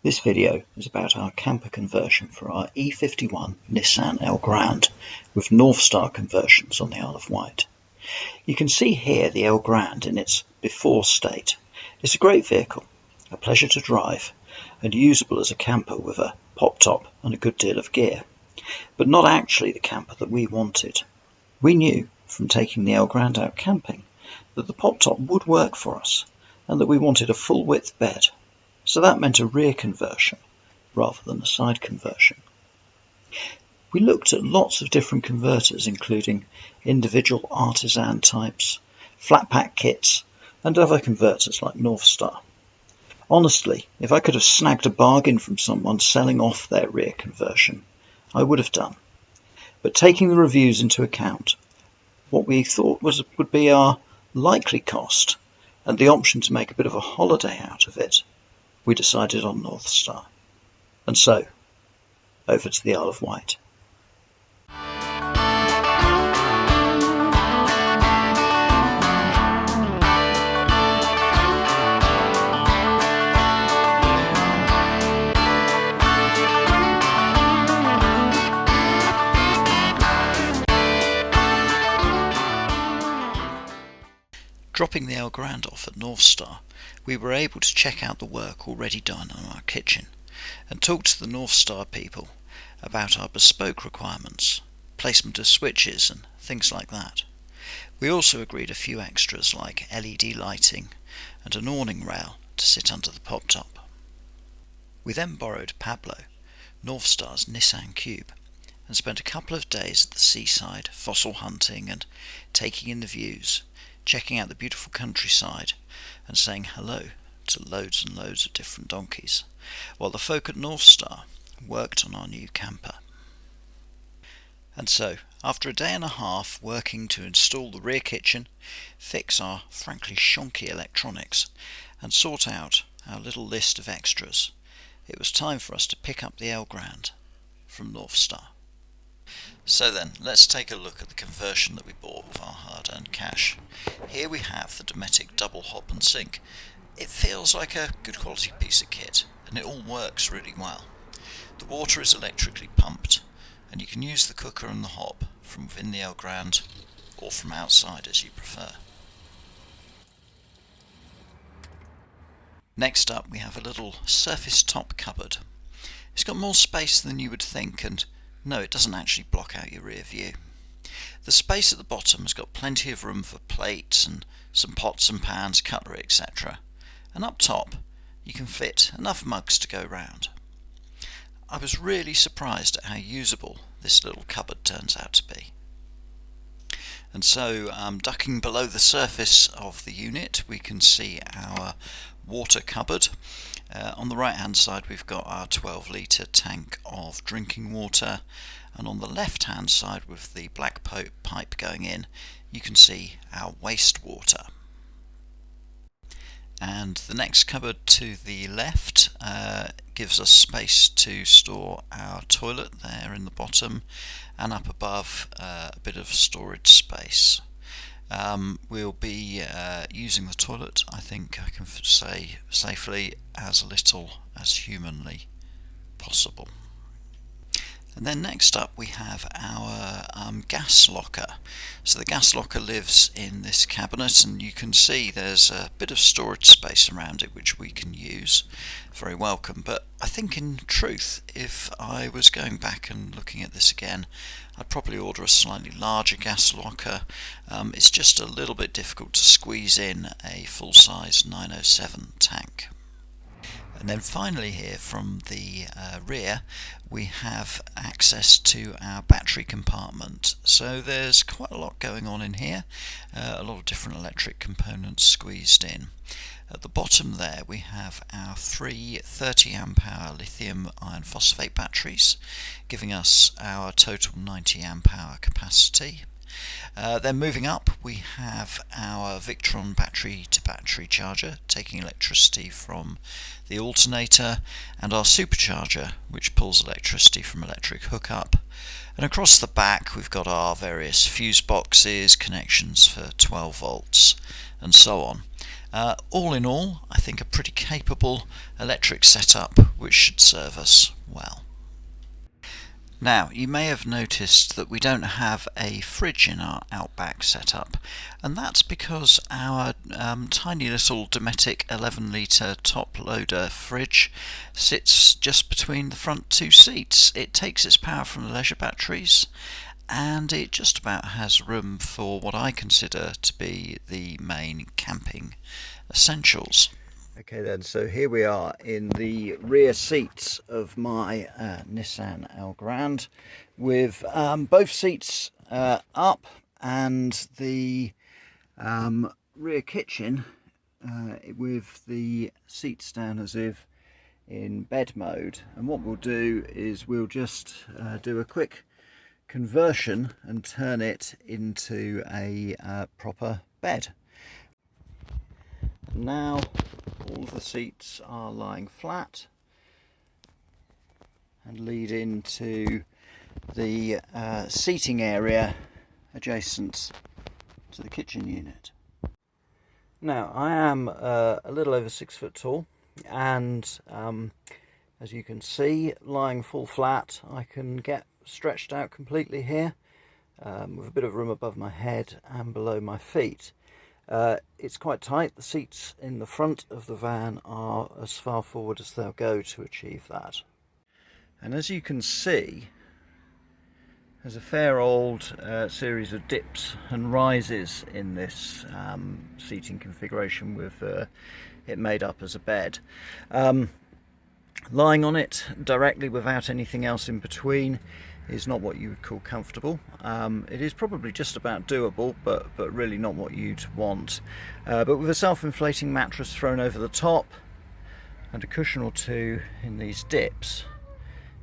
This video is about our camper conversion for our E51 Nissan Elgrand with Northstar Conversions on the Isle of Wight. You can see here the Elgrand in its before state. It's a great vehicle, a pleasure to drive, and usable as a camper with a pop top and a good deal of gear, but not actually the camper that we wanted. We knew from taking the Elgrand out camping that the pop top would work for us and that we wanted a full width bed. So that meant a rear conversion rather than a side conversion. We looked at lots of different converters, including individual artisan types, flat pack kits, and other converters like Northstar. Honestly, if I could have snagged a bargain from someone selling off their rear conversion, I would have done. But taking the reviews into account, what we thought would be our likely cost and the option to make a bit of a holiday out of it, we decided on Northstar. And so, over to the Isle of Wight. Dropping the Elgrand off at Northstar, we were able to check out the work already done on our kitchen and talk to the Northstar people about our bespoke requirements, placement of switches and things like that. We also agreed a few extras like LED lighting and an awning rail to sit under the pop top. We then borrowed Pablo, Northstar's Nissan Cube, and spent a couple of days at the seaside fossil hunting and taking in the views, checking out the beautiful countryside and saying hello to loads and loads of different donkeys, while the folk at Northstar worked on our new camper. And so, after a day and a half working to install the rear kitchen, fix our frankly shonky electronics, and sort out our little list of extras, it was time for us to pick up the Elgrand from Northstar. So then, let's take a look at the conversion that we bought with our hard-earned cash. Here we have the Dometic double hob and sink. It feels like a good quality piece of kit, and it all works really well. The water is electrically pumped, and you can use the cooker and the hob from within the Elgrand or from outside as you prefer. Next up we have a little surface top cupboard. It's got more space than you would think, and no, it doesn't actually block out your rear view. The space at the bottom has got plenty of room for plates and some pots and pans, cutlery, etc. And up top you can fit enough mugs to go round. I was really surprised at how usable this little cupboard turns out to be. And so, ducking below the surface of the unit, we can see our water cupboard. On the right hand side we've got our 12-litre tank of drinking water, and on the left hand side with the black pipe going in you can see our wastewater. And the next cupboard to the left gives us space to store our toilet there in the bottom, and up above a bit of storage space. We'll be using the toilet, I think I can say safely, as little as humanly possible. And then next up we have our gas locker. So the gas locker lives in this cabinet, and you can see there's a bit of storage space around it which we can use. Very welcome, but I think in truth if I was going back and looking at this again, I'd probably order a slightly larger gas locker. It's just a little bit difficult to squeeze in a full-size 907 tank. And then finally here from the rear we have access to our battery compartment. So there's quite a lot going on in here, a lot of different electric components squeezed in. At the bottom there we have our three 30 amp hour lithium iron phosphate batteries, giving us our total 90 amp hour capacity. Then moving up we have our Victron battery to battery charger, taking electricity from the alternator, and our supercharger which pulls electricity from electric hookup. And across the back we've got our various fuse boxes, connections for 12 volts and so on. All in all, I think a pretty capable electric setup which should serve us well. Now, you may have noticed that we don't have a fridge in our Outback setup, and that's because our tiny little Dometic 11-litre top loader fridge sits just between the front two seats. It takes its power from the leisure batteries, and it just about has room for what I consider to be the main camping essentials. Okay then, so here we are in the rear seats of my Nissan Elgrand with both seats up and the rear kitchen with the seats down as if in bed mode. And what we'll do is we'll just do a quick conversion and turn it into a proper bed. Now all of the seats are lying flat and lead into the seating area adjacent to the kitchen unit. Now I am a little over 6 foot tall, and as you can see, lying full flat, I can get stretched out completely here with a bit of room above my head and below my feet. It's quite tight. The seats in the front of the van are as far forward as they'll go to achieve that. And as you can see, there's a fair old series of dips and rises in this seating configuration with it made up as a bed. Lying on it directly without anything else in between is not what you would call comfortable. It is probably just about doable, but really not what you'd want. But with a self-inflating mattress thrown over the top and a cushion or two in these dips,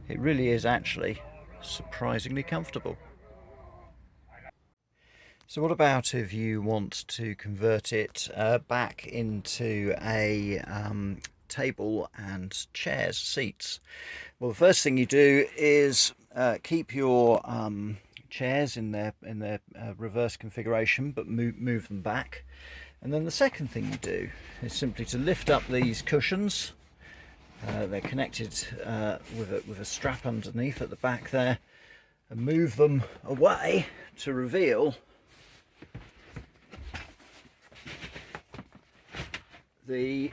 it really is actually surprisingly comfortable. So what about if you want to convert it back into a table and chairs, seats? Well, the first thing you do is keep your chairs in their reverse configuration, but move them back. And then the second thing you do is simply to lift up these cushions. They're connected with a strap underneath at the back there, and move them away to reveal the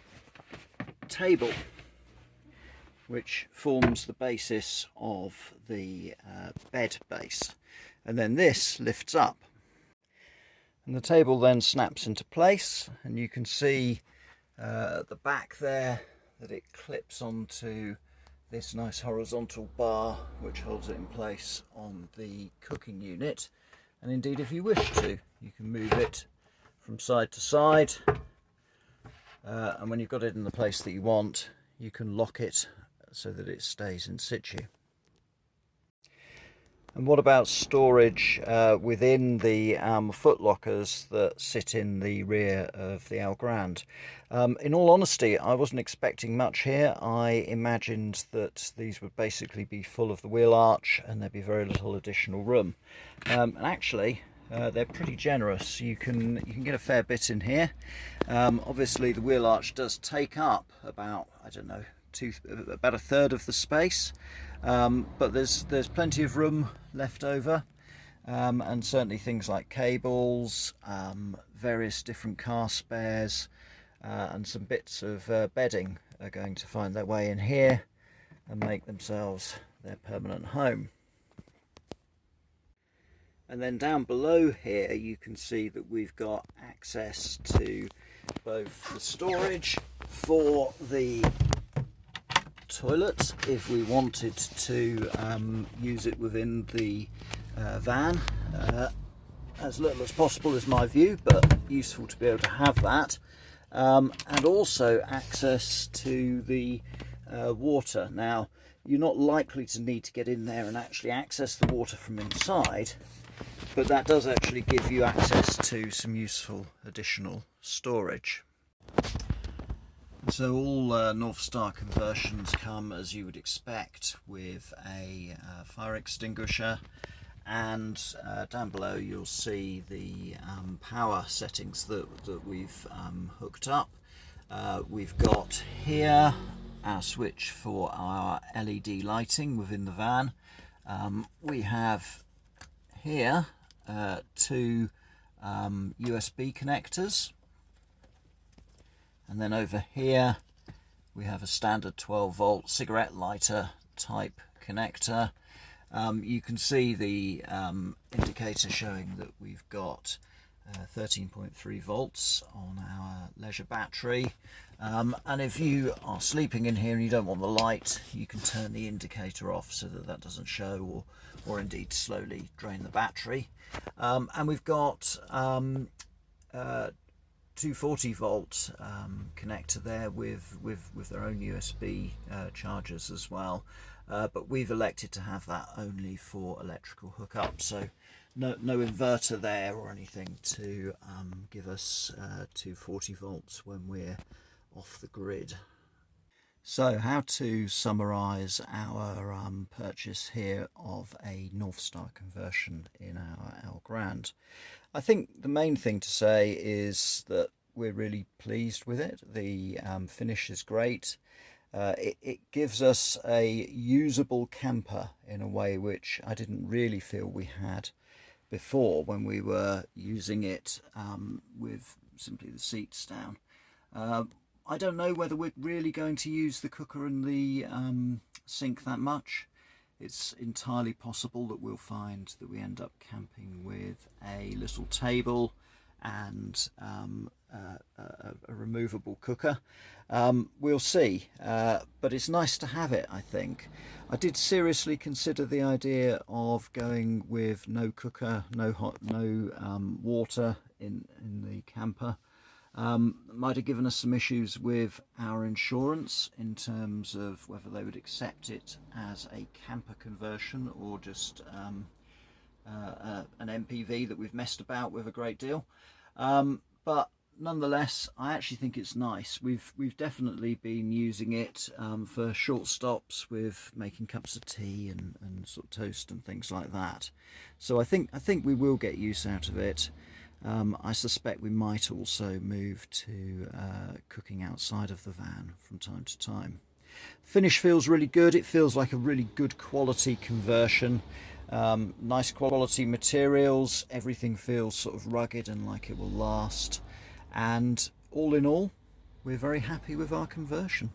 table, which forms the basis of the bed base. And then this lifts up, and the table then snaps into place, and you can see at the back there that it clips onto this nice horizontal bar which holds it in place on the cooking unit. And indeed, if you wish to, you can move it from side to side, and when you've got it in the place that you want, you can lock it so that it stays in situ. And what about storage within the foot lockers that sit in the rear of the Elgrand? In all honesty, I wasn't expecting much here. I imagined that these would basically be full of the wheel arch and there'd be very little additional room. And actually, they're pretty generous. You can get a fair bit in here. Obviously, the wheel arch does take up about, I don't know, about a third of the space, but there's plenty of room left over, and certainly things like cables, various different car spares, and some bits of bedding are going to find their way in here and make themselves their permanent home. And then down below here you can see that we've got access to both the storage for the toilet if we wanted to use it within the van. As little as possible is my view, but useful to be able to have that. And also access to the water. Now, you're not likely to need to get in there and actually access the water from inside, but that does actually give you access to some useful additional storage. So all Northstar Conversions come, as you would expect, with a fire extinguisher and down below you'll see the power settings that we've hooked up. We've got here our switch for our LED lighting within the van. We have here two USB connectors, and then over here we have a standard 12-volt cigarette lighter type connector. You can see the indicator showing that we've got 13.3 volts on our leisure battery, and if you are sleeping in here and you don't want the light, you can turn the indicator off so that that doesn't show, or indeed slowly drain the battery. And we've got 240 volt connector there with their own USB chargers as well, but we've elected to have that only for electrical hookup, so no inverter there or anything to give us 240 volts when we're off the grid. So how to summarise our purchase here of a Northstar conversion in our Elgrand. I think the main thing to say is that we're really pleased with it. The finish is great. It gives us a usable camper in a way which I didn't really feel we had before when we were using it with simply the seats down. I don't know whether we're really going to use the cooker and the sink that much. It's entirely possible that we'll find that we end up camping with a little table and a removable cooker. We'll see, but it's nice to have it, I think. I did seriously consider the idea of going with no cooker, no water in the camper. Might have given us some issues with our insurance in terms of whether they would accept it as a camper conversion or just an MPV that we've messed about with a great deal. But nonetheless, I actually think it's nice. We've definitely been using it for short stops with making cups of tea and sort of toast and things like that. So I think we will get use out of it. I suspect we might also move to cooking outside of the van from time to time. Finish feels really good. It feels like a really good quality conversion. Nice quality materials. Everything feels sort of rugged and like it will last. And all in all, we're very happy with our conversion.